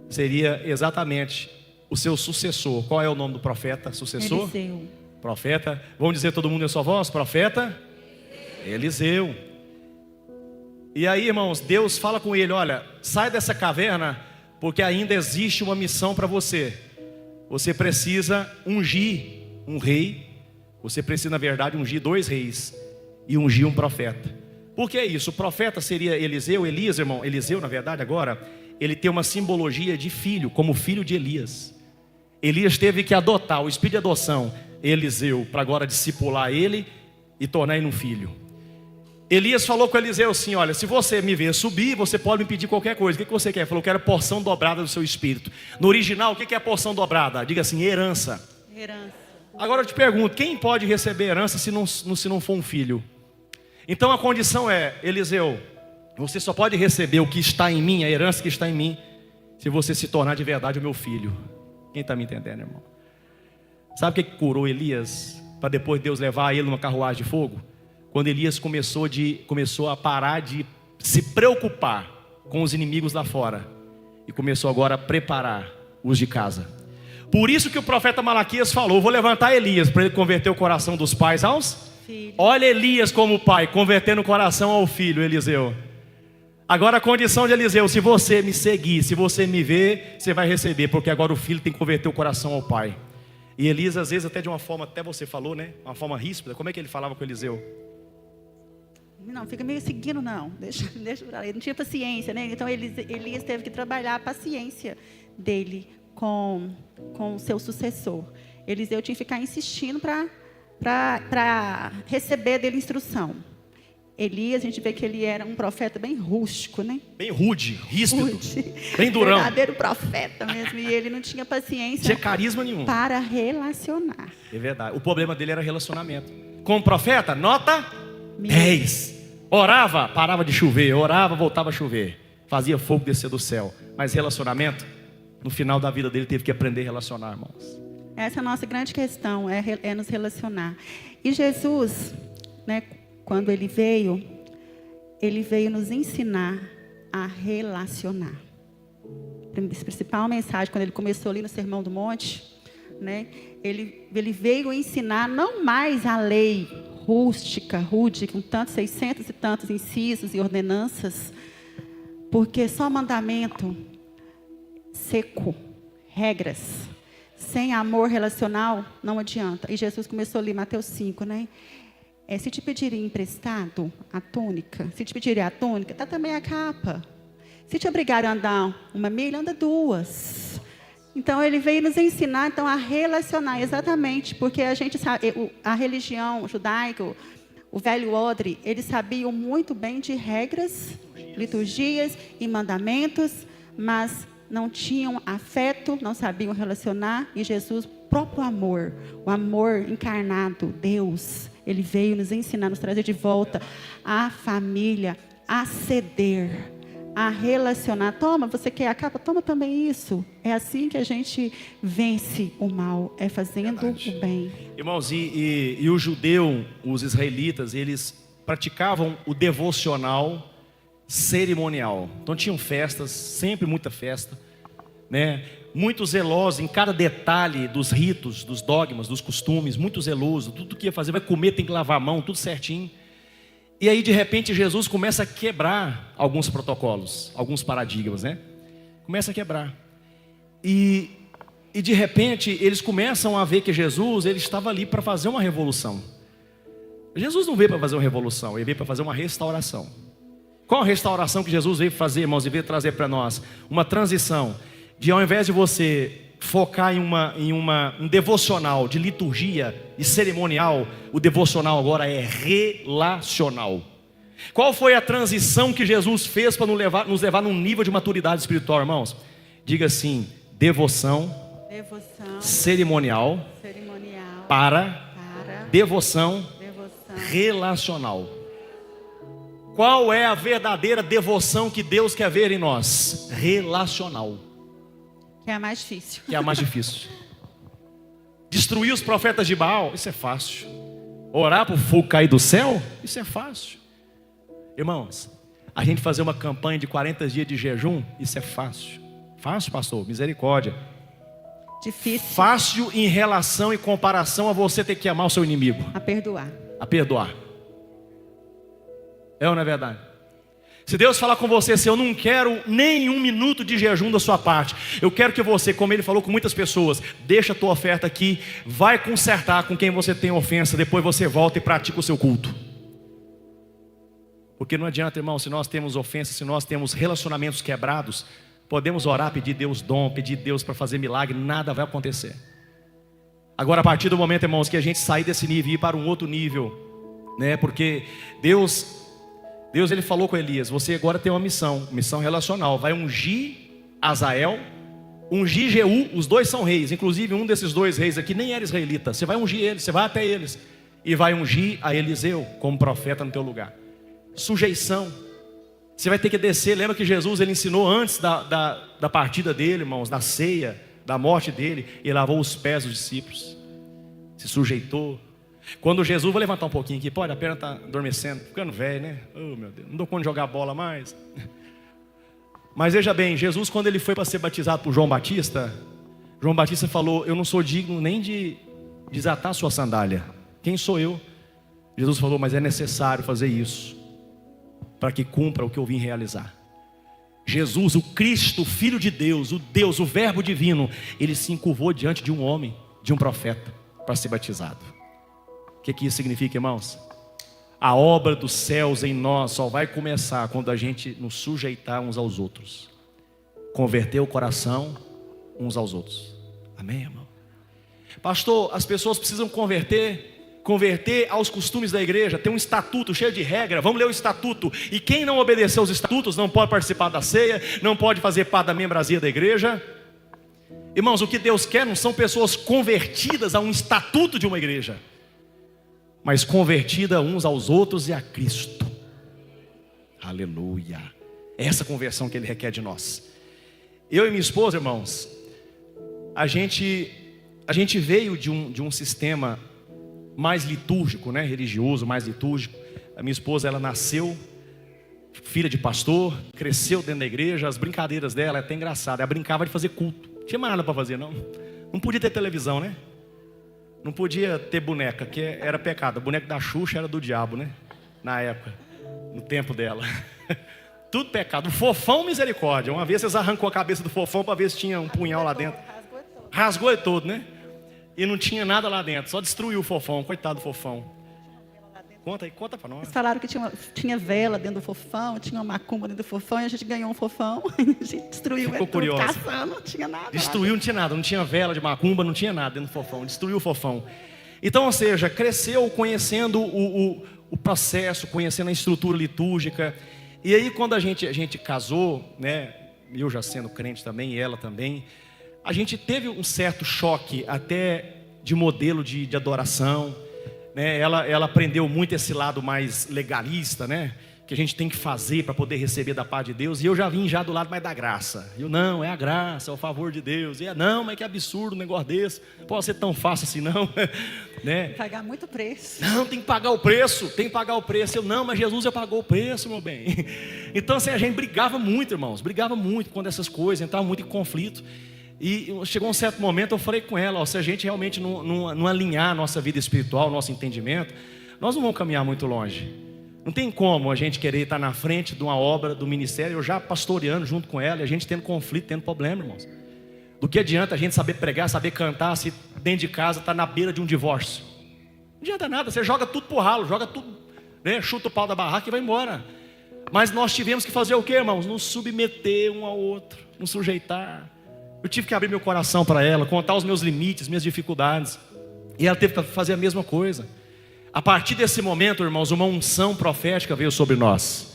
Seria exatamente o seu sucessor. Qual é o nome do profeta? Sucessor? Eliseu. Profeta, vamos dizer todo mundo em sua voz? Profeta? Eliseu. E aí, irmãos, Deus fala com ele: olha, sai dessa caverna, porque ainda existe uma missão para você. Você precisa ungir um rei. Você precisa, na verdade, ungir 2 reis e ungir um profeta. Por que isso? O profeta seria Eliseu. Elias, irmão, Eliseu, na verdade, agora, ele tem uma simbologia de filho, como filho de Elias. Elias teve que adotar, o espírito de adoção, Eliseu, para agora discipular ele e tornar ele um filho. Elias falou com Eliseu assim: olha, se você me ver subir, você pode me pedir qualquer coisa. O que você quer? Ele falou: eu quero porção dobrada do seu espírito. No original, o que é porção dobrada? Diga assim: herança. Herança. Agora eu te pergunto, quem pode receber herança se não for um filho? Então a condição é: Eliseu, você só pode receber o que está em mim, a herança que está em mim, se você se tornar de verdade o meu filho. Quem está me entendendo, irmão? Sabe o que curou Elias, para depois Deus levar ele numa carruagem de fogo? Quando Elias começou a parar de se preocupar com os inimigos lá fora, e começou agora a preparar os de casa. Por isso que o profeta Malaquias falou: vou levantar Elias, para ele converter o coração dos pais aos filhos. Olha Elias como pai, convertendo o coração ao filho, Eliseu. Agora a condição de Eliseu: se você me seguir, se você me ver, você vai receber, porque agora o filho tem que converter o coração ao pai. E Elias, às vezes, até de uma forma, até você falou, né? Uma forma ríspida. Como é que ele falava com Eliseu? Não, fica meio seguindo, não. Deixa pra lá. Ele não tinha paciência, né? Então Elias teve que trabalhar a paciência dele com o seu sucessor. Eliseu tinha que ficar insistindo para receber dele instrução. Elias, a gente vê que ele era um profeta bem rústico, né? Bem rude, ríspido, bem durão. Verdadeiro profeta mesmo. E ele não tinha paciência. Não tinha carisma nenhum. Para relacionar. É verdade. O problema dele era relacionamento. Como profeta, nota 10. Orava, parava de chover. Orava, voltava a chover. Fazia fogo descer do céu. Mas relacionamento, no final da vida dele, teve que aprender a relacionar, irmãos. Essa é a nossa grande questão, é nos relacionar. E Jesus, né, quando ele veio nos ensinar a relacionar. A principal mensagem, quando ele começou ali no Sermão do Monte, né, ele veio ensinar não mais a lei rústica, rude, com tantos 600 e tantos incisos e ordenanças, porque só mandamento seco, regras, sem amor relacional, não adianta. E Jesus começou ali, Mateus 5, né? Se te pedirem emprestado a túnica, se te pedirem a túnica, dá também a capa. Se te obrigarem a andar 1 milha, anda 2. Então, ele veio nos ensinar então, a relacionar, exatamente, porque a gente sabe, a religião judaica, o velho odre, eles sabiam muito bem de regras, liturgias e mandamentos, mas não tinham afeto, não sabiam relacionar, e Jesus, próprio amor, o amor encarnado, Deus, ele veio nos ensinar, nos trazer de volta a família, a ceder, a relacionar. Toma, você quer a capa? Toma também isso. É assim que a gente vence o mal, é fazendo o bem. Irmãos, e o judeu, os israelitas, eles praticavam o devocional cerimonial. Então tinham festas, sempre muita festa, né? Muito zeloso em cada detalhe dos ritos, dos dogmas, dos costumes, muito zeloso. Tudo que ia fazer, vai comer, tem que lavar a mão, tudo certinho. E aí de repente Jesus começa a quebrar alguns protocolos, alguns paradigmas, né? Começa a quebrar. E de repente eles começam a ver que Jesus, ele estava ali para fazer uma revolução. Jesus não veio para fazer uma revolução, ele veio para fazer uma restauração. Qual a restauração que Jesus veio fazer, irmãos, e veio trazer para nós? Uma transição de, ao invés de você focar em um devocional de liturgia e cerimonial, o devocional agora é relacional. Qual foi a transição que Jesus fez para nos levar num nível de maturidade espiritual, irmãos? Diga assim: devoção cerimonial para devoção relacional. Qual é a verdadeira devoção que Deus quer ver em nós? Relacional. Que é a mais difícil. Que é a mais difícil. Destruir os profetas de Baal, isso é fácil. Orar para o fogo cair do céu, isso é fácil. Irmãos, a gente fazer uma campanha de 40 dias de jejum, isso é fácil. Fácil, pastor? Misericórdia. Difícil. Fácil em relação e comparação a você ter que amar o seu inimigo. A perdoar. A perdoar. É ou não é verdade? Se Deus falar com você assim: eu não quero nenhum minuto de jejum da sua parte, eu quero que você, como Ele falou com muitas pessoas, deixa a tua oferta aqui, vai consertar com quem você tem ofensa, depois você volta e pratica o seu culto. Porque não adianta, irmão, se nós temos ofensas, se nós temos relacionamentos quebrados, podemos orar, pedir Deus dom, pedir Deus para fazer milagre, nada vai acontecer. Agora, a partir do momento, irmãos, que a gente sair desse nível e ir para um outro nível, né? Porque Deus ele falou com Elias: você agora tem uma missão relacional, vai ungir Azael, ungir Jeú, os dois são reis, inclusive um desses dois reis aqui nem era israelita, você vai ungir eles, você vai até eles, e vai ungir a Eliseu como profeta no teu lugar. Sujeição, você vai ter que descer. Lembra que Jesus, ele ensinou antes da partida dele, irmãos, da ceia, da morte dele, e lavou os pés dos discípulos, se sujeitou. Quando Jesus, vou levantar um pouquinho aqui, pode, a perna está adormecendo, ficando velho, né? Oh, meu Deus, não dou conta de jogar bola mais. Mas veja bem, Jesus, quando ele foi para ser batizado por João Batista falou: eu não sou digno nem de desatar a sua sandália. Quem sou eu? Jesus falou: mas é necessário fazer isso, para que cumpra o que eu vim realizar. Jesus, o Cristo, o Filho de Deus, o Verbo divino, ele se encurvou diante de um homem, de um profeta, para ser batizado. O que isso significa, irmãos? A obra dos céus em nós só vai começar quando a gente nos sujeitar uns aos outros, converter o coração uns aos outros. Amém, irmão? Pastor, as pessoas precisam converter aos costumes da igreja. Tem um estatuto cheio de regra, vamos ler o estatuto. E quem não obedecer aos estatutos não pode participar da ceia, não pode fazer parte da membresia da igreja. Irmãos, o que Deus quer não são pessoas convertidas a um estatuto de uma igreja, mas convertida uns aos outros e a Cristo. Aleluia. É essa conversão que Ele requer de nós. Eu e minha esposa, irmãos, a gente veio de um sistema mais litúrgico, né? Religioso, mais litúrgico. A minha esposa, ela nasceu filha de pastor, cresceu dentro da igreja. As brincadeiras dela é até engraçada. Ela brincava de fazer culto. Não tinha mais nada para fazer, não. Não podia ter televisão, né? Não podia ter boneca, que era pecado. O boneco da Xuxa era do diabo, né? Na época, no tempo dela. Tudo pecado. O fofão, misericórdia. Uma vez vocês arrancou a cabeça do fofão para ver se tinha um punhal lá dentro. Rasgou todo, né? E não tinha nada lá dentro. Só destruiu o fofão. Coitado do fofão. Conta aí, conta para nós. Eles falaram que tinha vela dentro do fofão, tinha uma macumba dentro do fofão, e a gente ganhou um fofão, a gente destruiu. Ficou curioso. Caçando, não tinha nada. Destruiu, não tinha nada, não tinha vela de macumba, não tinha nada dentro do fofão, destruiu o fofão. Então, ou seja, cresceu conhecendo o processo, conhecendo a estrutura litúrgica. E aí quando a gente casou, né, eu já sendo crente também, e ela também, a gente teve um certo choque até de modelo de adoração. Né, ela aprendeu muito esse lado mais legalista, né? Que a gente tem que fazer para poder receber da parte de Deus. E eu já vim já do lado mais da graça. Não, é a graça, é o favor de Deus. E não, mas que absurdo um negócio desse. Não pode ser tão fácil assim não. Né? Tem que pagar muito preço. Não, tem que pagar o preço. Tem que pagar o preço. Não, mas Jesus já pagou o preço, meu bem. Então assim, a gente brigava muito, irmãos. Brigava muito quando essas coisas, entrava muito em conflito. E chegou um certo momento, eu falei com ela: se a gente realmente não alinhar a nossa vida espiritual, nosso entendimento, nós não vamos caminhar muito longe. Não tem como a gente querer estar na frente de uma obra, do ministério, eu já pastoreando junto com ela, e a gente tendo conflito, tendo problema, irmãos. Do que adianta a gente saber pregar, saber cantar, se dentro de casa está na beira de um divórcio? Não adianta nada, você joga tudo pro ralo, joga tudo, né? Chuta o pau da barraca e vai embora. Mas nós tivemos que fazer o quê, irmãos? Nos submeter um ao outro, nos sujeitar. Eu tive que abrir meu coração para ela, contar os meus limites, minhas dificuldades. E ela teve que fazer a mesma coisa. A partir desse momento, irmãos, uma unção profética veio sobre nós.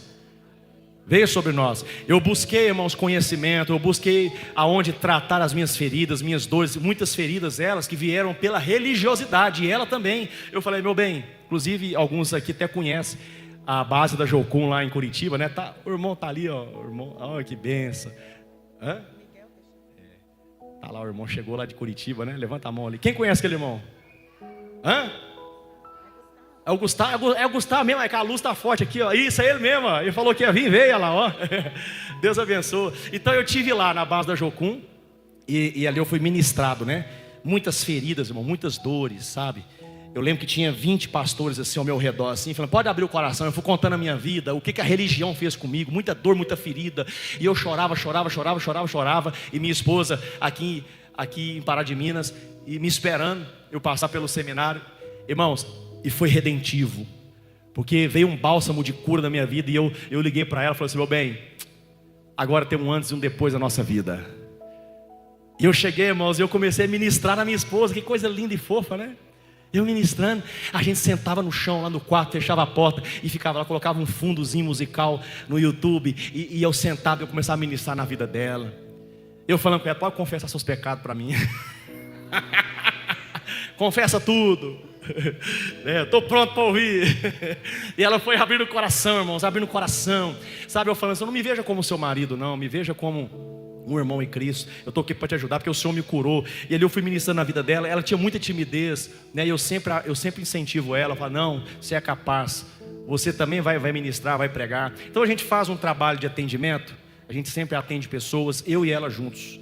Veio sobre nós. Eu busquei, irmãos, conhecimento. Eu busquei aonde tratar as minhas feridas, minhas dores. Muitas feridas, elas que vieram pela religiosidade. E ela também. Eu falei, meu bem, inclusive alguns aqui até conhecem a base da Jocum lá em Curitiba, né? Tá, o irmão tá ali, ó. O irmão, olha que benção. Hã? Tá lá, o irmão chegou lá de Curitiba, né? Levanta a mão ali. Quem conhece aquele irmão? Hã? É o Gustavo mesmo, é que a luz está forte aqui, ó. Isso, é ele mesmo, ó. Ele falou que ia vir, veio, olha lá, ó. Deus abençoe. Então eu tive lá na base da Jocum e ali eu fui ministrado, né? Muitas feridas, irmão, muitas dores, sabe? Eu lembro que tinha 20 pastores assim ao meu redor, assim, falando, pode abrir o coração. Eu fui contando a minha vida, o que a religião fez comigo, muita dor, muita ferida. E eu chorava. E minha esposa aqui em Pará de Minas, e me esperando eu passar pelo seminário. Irmãos, e foi redentivo, porque veio um bálsamo de cura na minha vida. E eu liguei para ela e falei assim, meu bem, agora tem um antes e um depois da nossa vida. E eu cheguei, irmãos, e eu comecei a ministrar na minha esposa. Que coisa linda e fofa, né? Eu ministrando, a gente sentava no chão lá no quarto, fechava a porta e ficava lá, colocava um fundozinho musical no YouTube. E eu sentado, eu começava a ministrar na vida dela. Eu falando com ela, pode confessar seus pecados para mim. Confessa tudo. Estou pronto para ouvir. E ela foi abrindo o coração, irmãos, abrindo o coração. Sabe, eu falando assim, não me veja como seu marido, não. Me veja como um irmão em Cristo. Eu estou aqui para te ajudar, porque o Senhor me curou. E ali eu fui ministrando na vida dela. Ela tinha muita timidez, né? E eu sempre incentivo ela. Falo, não, você é capaz. Você também vai ministrar, vai pregar. Então a gente faz um trabalho de atendimento. A gente sempre atende pessoas, eu e ela juntos.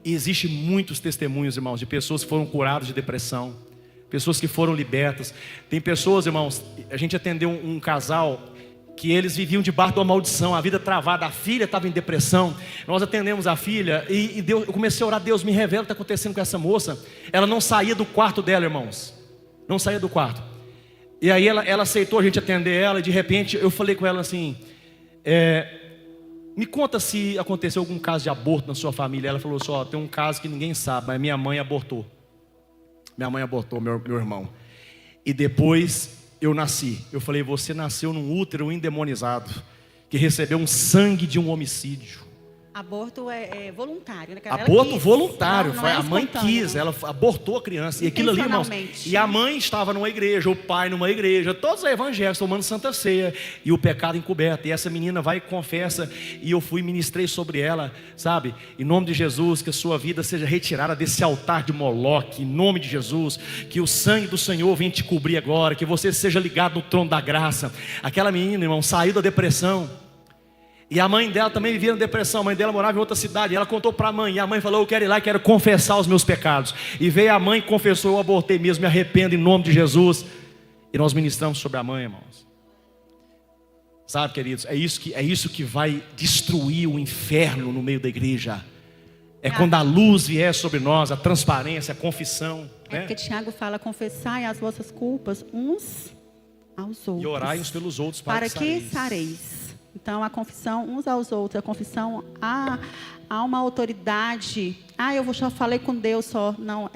E existe muitos testemunhos, irmãos, de pessoas que foram curadas de depressão, pessoas que foram libertas. Tem pessoas, irmãos, a gente atendeu um casal que eles viviam debaixo de uma maldição, a vida travada, a filha estava em depressão. Nós atendemos a filha e Deus, eu comecei a orar, Deus me revela o que está acontecendo com essa moça. Ela não saía do quarto dela, irmãos, não saía do quarto. E aí ela aceitou a gente atender ela. E de repente eu falei com ela assim, me conta se aconteceu algum caso de aborto na sua família. Ela falou assim, tem um caso que ninguém sabe, mas minha mãe abortou. Minha mãe abortou meu irmão. E depois eu nasci. Eu falei, você nasceu num útero endemonizado, que recebeu um sangue de um homicídio. Aborto é voluntário, né? Aborto voluntário, não é a mãe quis, ela abortou a criança. E aquilo ali, irmãos, e a mãe estava numa igreja, o pai numa igreja, todos os evangélicos tomando Santa Ceia, e o pecado encoberto. E essa menina vai e confessa, e eu fui e ministrei sobre ela, sabe? Em nome de Jesus, que a sua vida seja retirada desse altar de Moloque, em nome de Jesus, que o sangue do Senhor venha te cobrir agora, que você seja ligado no trono da graça. Aquela menina, irmão, saiu da depressão. E a mãe dela também vivia na depressão. A mãe dela morava em outra cidade. E ela contou para a mãe. E a mãe falou, eu quero ir lá e quero confessar os meus pecados. E veio a mãe e confessou, eu abortei mesmo, me arrependo em nome de Jesus. E nós ministramos sobre a mãe, irmãos. Sabe, queridos, é isso que vai destruir o inferno no meio da igreja. É quando a luz vier sobre nós, a transparência, a confissão. Né? Porque Tiago fala, confessai as vossas culpas uns aos outros. E orai uns pelos outros para que sareis. Então, a confissão uns aos outros, a confissão a uma autoridade. Eu já falei com Deus só. Não,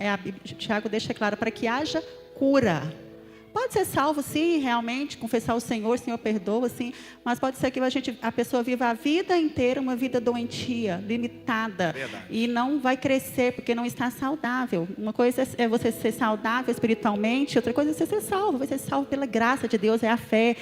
Tiago deixa claro, para que haja cura. Pode ser salvo, sim, realmente, confessar o Senhor perdoa, sim. Mas pode ser que a pessoa viva a vida inteira uma vida doentia, limitada. Verdade. E não vai crescer, porque não está saudável. Uma coisa é você ser saudável espiritualmente, outra coisa é você ser salvo. Vai ser salvo pela graça de Deus, é a fé,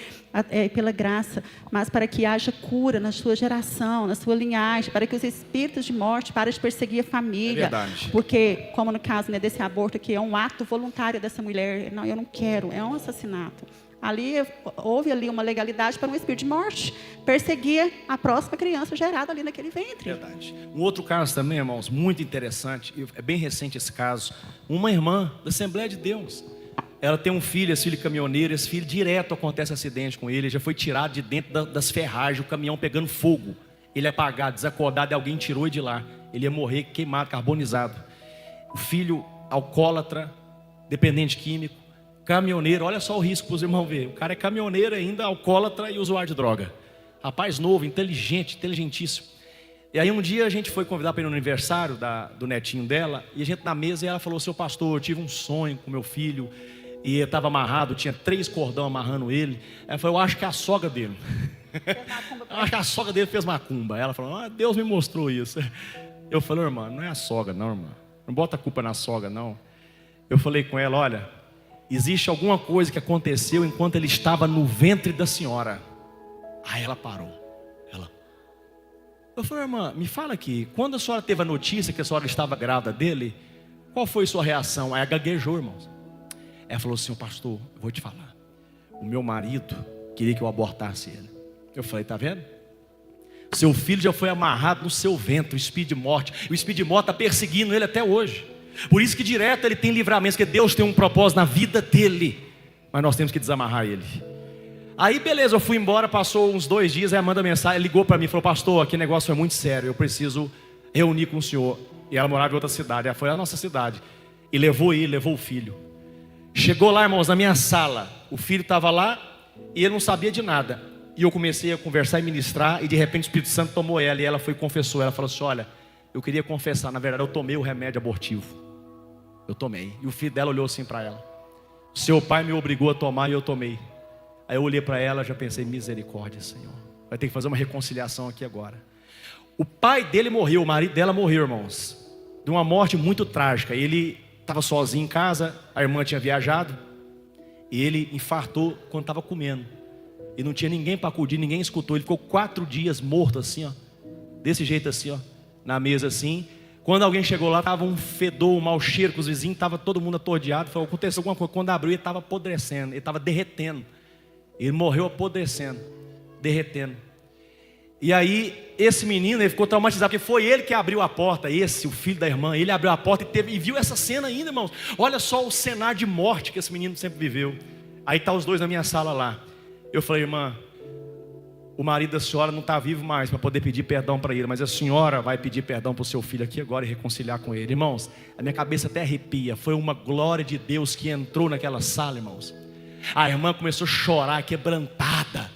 pela graça. Mas para que haja cura na sua geração, na sua linhagem, para que os espíritos de morte parem de perseguir a família. É verdade. Porque, como no caso, né, desse aborto aqui, é um ato voluntário dessa mulher. Não, eu não quero, é um assassinato. Ali houve ali uma legalidade para um espírito de morte perseguir a próxima criança gerada ali naquele ventre. Verdade. Um outro caso também, irmãos, muito interessante, é bem recente esse caso. Uma irmã da Assembleia de Deus, ela tem um filho, esse filho caminhoneiro. Esse filho direto acontece acidente com ele, já foi tirado de dentro das ferragens, o caminhão pegando fogo, ele é apagado, desacordado, e alguém tirou ele de lá. Ele ia morrer queimado, carbonizado. O filho alcoólatra, dependente químico, caminhoneiro. Olha só o risco para os irmãos verem. O cara é caminhoneiro ainda, alcoólatra e usuário de droga. Rapaz novo, inteligente, inteligentíssimo. E aí um dia a gente foi convidar para ir no aniversário do netinho dela. E a gente na mesa, e ela falou: seu pastor, eu tive um sonho com meu filho. E ele estava amarrado, tinha 3 cordões amarrando ele. Ela falou: eu acho que é a sogra dele. Eu acho que a sogra dele fez macumba. Ela falou: Deus me mostrou isso. Eu falei: irmã, não é a sogra não, irmã. Não bota a culpa na sogra não. Eu falei com ela: olha, existe alguma coisa que aconteceu enquanto ele estava no ventre da senhora. Aí ela parou. Eu falei: irmã, me fala aqui, quando a senhora teve a notícia que a senhora estava grávida dele, qual foi a sua reação? Aí ela gaguejou, irmãos. Ela falou assim: pastor, eu vou te falar, o meu marido queria que eu abortasse ele. Eu falei: tá vendo? Seu filho já foi amarrado no seu ventre, o espírito de morte. E o espírito de morte está perseguindo ele até hoje. Por isso que direto ele tem livramento, porque Deus tem um propósito na vida dele. Mas nós temos que desamarrar ele. Aí beleza, eu fui embora, passou uns 2 dias, aí ela manda mensagem, ligou para mim, falou: pastor, aquele negócio foi muito sério, eu preciso reunir com o senhor. E ela morava em outra cidade, ela foi à nossa cidade. E levou o filho. Chegou lá, irmãos, na minha sala. O filho estava lá e ele não sabia de nada. E eu comecei a conversar e ministrar. E de repente o Espírito Santo tomou ela. E ela foi e confessou. Ela falou assim: olha, eu queria confessar, na verdade eu tomei o remédio abortivo. Eu tomei. E o filho dela olhou assim para ela: seu pai me obrigou a tomar e eu tomei. Aí eu olhei para ela, já pensei: misericórdia, Senhor, vai ter que fazer uma reconciliação aqui agora. O pai dele morreu, o marido dela morreu, irmãos, de uma morte muito trágica. Ele estava sozinho em casa, a irmã tinha viajado, e ele infartou quando estava comendo. E não tinha ninguém para acudir, ninguém escutou. Ele ficou 4 dias morto assim, ó, desse jeito assim, ó, na mesa assim. Quando alguém chegou lá, estava um fedor, um mau cheiro com os vizinhos, estava todo mundo atordeado. Falou: aconteceu alguma coisa. Quando abriu, ele estava apodrecendo, ele estava derretendo. Ele morreu apodrecendo, derretendo. E aí esse menino, ele ficou traumatizado, porque foi ele que abriu a porta. Esse, o filho da irmã, ele abriu a porta e viu essa cena ainda, irmãos. Olha só o cenário de morte que esse menino sempre viveu. Aí tá os dois na minha sala lá. Eu falei: irmã, o marido da senhora não está vivo mais para poder pedir perdão para ele, mas a senhora vai pedir perdão para o seu filho aqui agora e reconciliar com ele. Irmãos, a minha cabeça até arrepia. Foi uma glória de Deus que entrou naquela sala, irmãos. A irmã começou a chorar, quebrantada,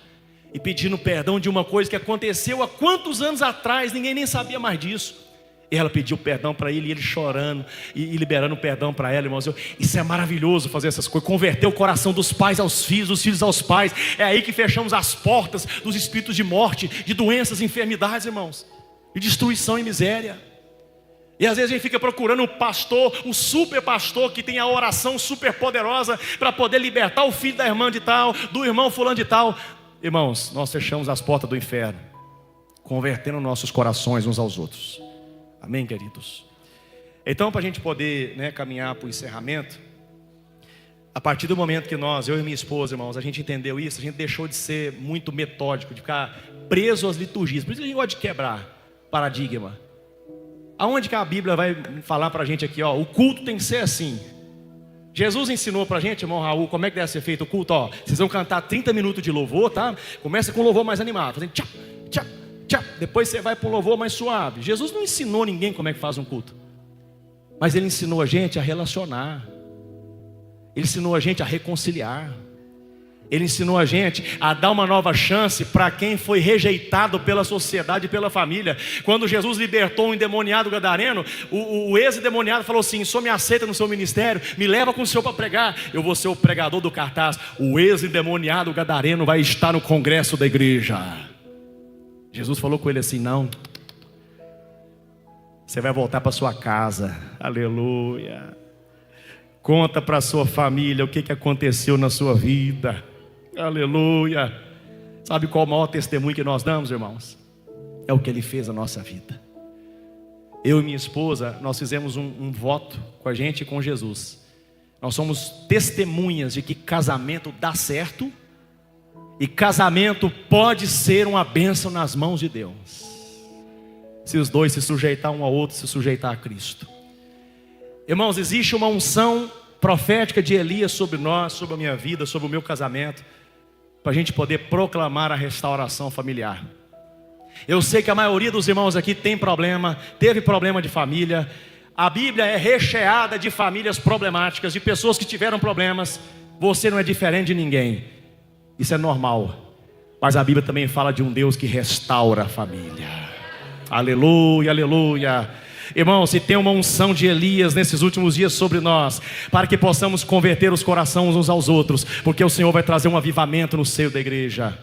e pedindo perdão de uma coisa que aconteceu há quantos anos atrás, ninguém nem sabia mais disso. E ela pediu perdão para ele, e ele chorando e liberando perdão para ela, irmãos. Isso é maravilhoso, fazer essas coisas, converter o coração dos pais aos filhos, dos filhos aos pais. É aí que fechamos as portas dos espíritos de morte, de doenças, enfermidades, irmãos, de destruição e miséria. E às vezes a gente fica procurando um pastor, um super pastor que tem a oração super poderosa para poder libertar o filho da irmã de tal, do irmão fulano de tal. Irmãos, nós fechamos as portas do inferno, convertendo nossos corações uns aos outros. Amém, queridos? Então, para a gente poder, caminhar para o encerramento, a partir do momento que eu e minha esposa, irmãos, a gente entendeu isso, a gente deixou de ser muito metódico, de ficar preso às liturgias. Por isso que a gente gosta de quebrar paradigma. Aonde que a Bíblia vai falar para a gente aqui, ó, o culto tem que ser assim. Jesus ensinou para a gente, irmão Raul, como é que deve ser feito o culto, ó. Vocês vão cantar 30 minutos de louvor, tá? Começa com um louvor mais animado, fazendo tchá, tchá, tchá. Depois você vai para um louvor mais suave. Jesus não ensinou ninguém como é que faz um culto, mas Ele ensinou a gente a relacionar. Ele ensinou a gente a reconciliar. Ele ensinou a gente a dar uma nova chance para quem foi rejeitado pela sociedade e pela família. Quando Jesus libertou um endemoniado gadareno, o ex-endemoniado falou assim: o senhor me aceita no seu ministério? Me leva com o senhor para pregar. Eu vou ser o pregador do cartaz. O ex-endemoniado gadareno vai estar no congresso da igreja. Jesus falou com ele assim: não, você vai voltar para sua casa. Aleluia. Conta para a sua família o que aconteceu na sua vida. Aleluia. Sabe qual o maior testemunho que nós damos, irmãos? É o que Ele fez na nossa vida. Eu e minha esposa, nós fizemos um voto com a gente e com Jesus. Nós somos testemunhas de que casamento dá certo, e casamento pode ser uma bênção nas mãos de Deus, se os dois se sujeitar um ao outro, se sujeitar a Cristo. Irmãos, existe uma unção profética de Elias sobre nós, sobre a minha vida, sobre o meu casamento, para a gente poder proclamar a restauração familiar. Eu sei que a maioria dos irmãos aqui tem problema, teve problema de família. A Bíblia é recheada de famílias problemáticas, de pessoas que tiveram problemas. Você não é diferente de ninguém. Isso é normal. Mas a Bíblia também fala de um Deus que restaura a família. Aleluia, aleluia. Irmão, se tem uma unção de Elias nesses últimos dias sobre nós, para que possamos converter os corações uns aos outros, porque o Senhor vai trazer um avivamento no seio da igreja.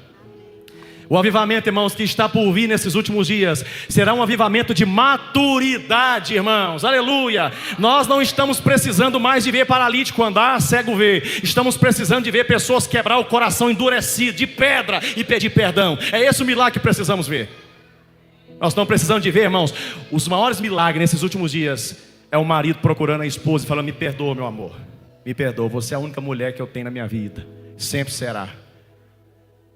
O avivamento, irmãos, que está por vir nesses últimos dias, será um avivamento de maturidade, irmãos, aleluia. Nós não estamos precisando mais de ver paralítico andar, cego ver. Estamos precisando de ver pessoas quebrar o coração endurecido, de pedra, e pedir perdão. É esse o milagre que precisamos ver. Nós estamos precisando de ver, irmãos, os maiores milagres nesses últimos dias, é o marido procurando a esposa e falando: me perdoa, meu amor, me perdoa, você é a única mulher que eu tenho na minha vida, sempre será.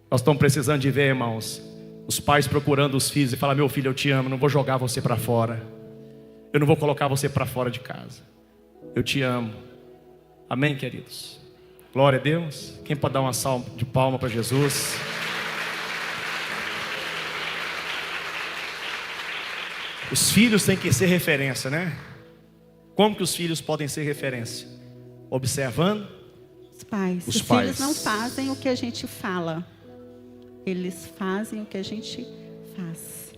Nós estamos precisando de ver, irmãos, os pais procurando os filhos e falar: meu filho, eu te amo, não vou jogar você para fora, eu não vou colocar você para fora de casa, eu te amo. Amém, queridos? Glória a Deus. Quem pode dar uma salva de palma para Jesus? Os filhos têm que ser referência, né? Como que os filhos podem ser referência? Observando os pais. Os pais. Filhos não fazem o que a gente fala, eles fazem o que a gente faz.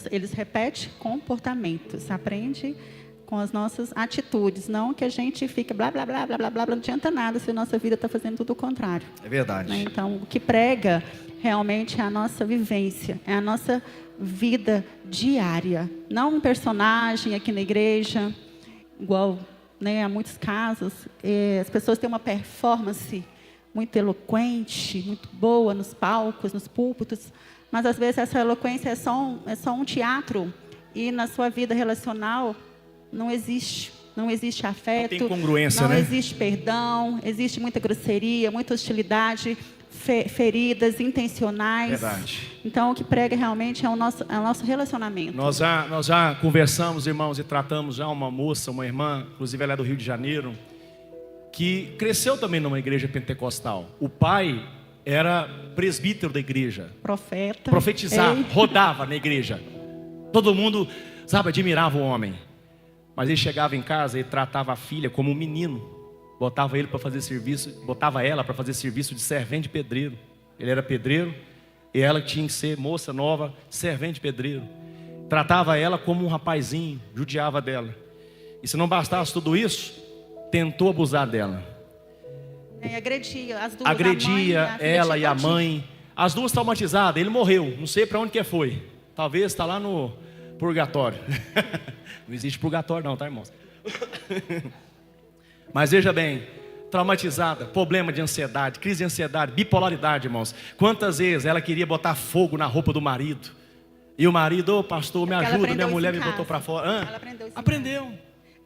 Eles repetem comportamentos, aprende com as nossas atitudes, não que a gente fica blá blá blá blá blá blá, não adianta nada se a nossa vida está fazendo tudo o contrário. É verdade. Né? Então, o que prega realmente é a nossa vivência, é a nossa vida diária, não um personagem aqui na igreja, igual, né, há muitos casos, as pessoas têm uma performance muito eloquente, muito boa nos palcos, nos púlpitos, mas às vezes essa eloquência é só um teatro, e na sua vida relacional não existe afeto, não tem congruência, não né? existe perdão, existe muita grosseria, muita hostilidade, feridas intencionais. Verdade. Então o que prega realmente é o nosso relacionamento. Nós já conversamos, irmãos, e tratamos já uma moça, uma irmã, inclusive ela é do Rio de Janeiro, que cresceu também numa igreja pentecostal. O pai era presbítero da igreja, Profeta. profetizava, rodava na igreja. Todo mundo, sabe, admirava o homem. Mas ele chegava em casa e tratava a filha como um menino. Botava ela para fazer serviço de servente de pedreiro. Ele era pedreiro e ela tinha que ser moça nova, servente de pedreiro. Tratava ela como um rapazinho, judiava dela. E se não bastasse tudo isso, tentou abusar dela. Agredia as duas. Agredia ela e a mãe. As duas traumatizadas. Ele morreu. Não sei para onde que foi. Talvez está lá no purgatório. Não existe purgatório não, tá, irmãos? Mas veja bem, traumatizada, problema de ansiedade, crise de ansiedade, bipolaridade, irmãos. Quantas vezes ela queria botar fogo na roupa do marido? E o marido: ô pastor, me ajuda, minha mulher me botou para fora. Ela aprendeu isso. Aprendeu.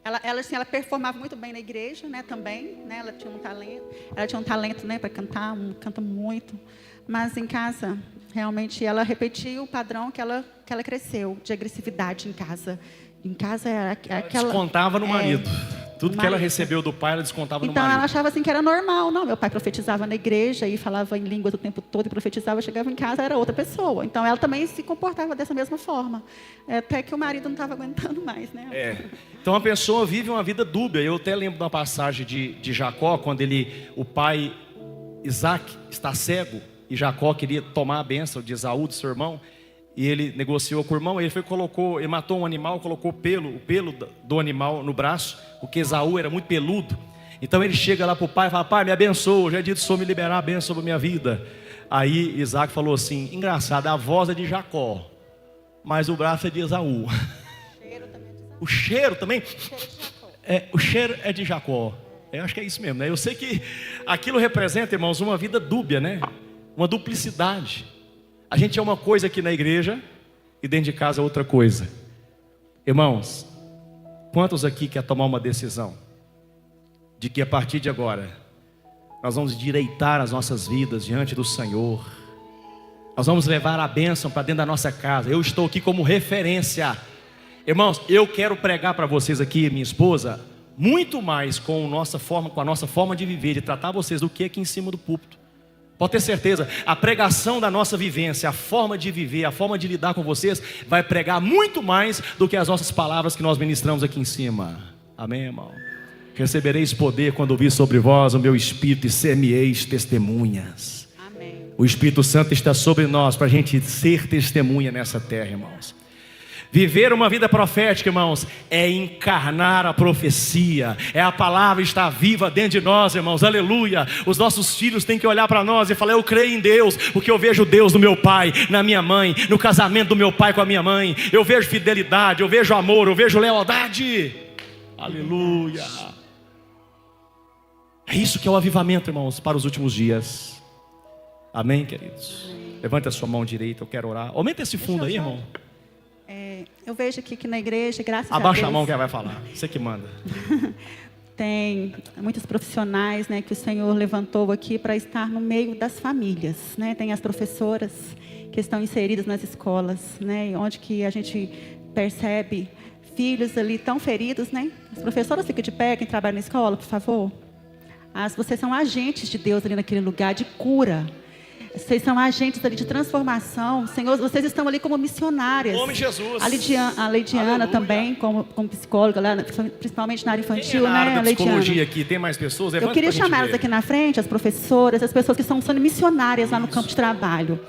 Ela performava muito bem na igreja, né, também, né, ela tinha um talento, né, para cantar, canta muito, mas em casa, realmente, ela repetia o padrão que ela cresceu, de agressividade em casa. Em casa era aquela... Descontava no marido. Tudo que ela recebeu do pai, ela descontava no marido. Então ela achava assim que era normal. Não, meu pai profetizava na igreja e falava em línguas o tempo todo e profetizava, chegava em casa, era outra pessoa. Então ela também se comportava dessa mesma forma. Até que o marido não estava aguentando mais, né? Então a pessoa vive uma vida dúbia. Eu até lembro de uma passagem de Jacó, quando o pai Isaac está cego e Jacó queria tomar a bênção de Esaú, do seu irmão. E ele negociou com o irmão, ele matou um animal, colocou o pelo do animal no braço, porque Esaú era muito peludo. Então ele chega lá para o pai e fala: pai, me abençoa, já é dito o Senhor me liberar a bênção sobre a minha vida. Aí Isaac falou assim: engraçado, a voz é de Jacó, mas o braço é de Esaú. O cheiro também? O cheiro é de Jacó. Eu acho que é isso mesmo, né? Eu sei que aquilo representa, irmãos, uma vida dúbia, né? Uma duplicidade. A gente é uma coisa aqui na igreja e dentro de casa é outra coisa. Irmãos, quantos aqui quer tomar uma decisão de que a partir de agora nós vamos endireitar as nossas vidas diante do Senhor? Nós vamos levar a bênção para dentro da nossa casa. Eu estou aqui como referência. Irmãos, eu quero pregar para vocês aqui, minha esposa, muito mais com a nossa forma de viver, de tratar vocês, do que aqui em cima do púlpito. Pode ter certeza, a pregação da nossa vivência, a forma de viver, a forma de lidar com vocês, vai pregar muito mais do que as nossas palavras que nós ministramos aqui em cima. Amém, irmão? Recebereis poder quando ouvir sobre vós o meu Espírito e ser-me-eis testemunhas. Amém. O Espírito Santo está sobre nós para a gente ser testemunha nessa terra, irmãos. Viver uma vida profética, irmãos, é encarnar a profecia, é a palavra estar viva dentro de nós, irmãos, aleluia. Os nossos filhos têm que olhar para nós e falar: eu creio em Deus, porque eu vejo Deus no meu pai, na minha mãe, no casamento do meu pai com a minha mãe. Eu vejo fidelidade, eu vejo amor, eu vejo lealdade, aleluia. É isso que é o avivamento, irmãos, para os últimos dias. Amém, queridos? Levante a sua mão direita, eu quero orar. Aumenta esse fundo aí, irmão. Eu vejo que na igreja, graças a Deus... Abaixa a mão que ela vai falar, você que manda. Tem muitos profissionais, né, que o Senhor levantou aqui para estar no meio das famílias, né? Tem as professoras que estão inseridas nas escolas, né? Onde que a gente percebe filhos ali tão feridos, né? As professoras ficam de pé, quem trabalha na escola, por favor. Vocês são agentes de Deus ali naquele lugar de cura. Vocês são agentes ali de transformação. Senhor, vocês estão ali como missionárias. Em nome de Jesus. A Leidiana também, como psicóloga, lá, principalmente na área infantil, Quem é na área né? da psicologia aqui, tem mais pessoas? Eu queria chamar elas aqui na frente, as professoras, as pessoas que estão sendo missionárias lá no campo de trabalho.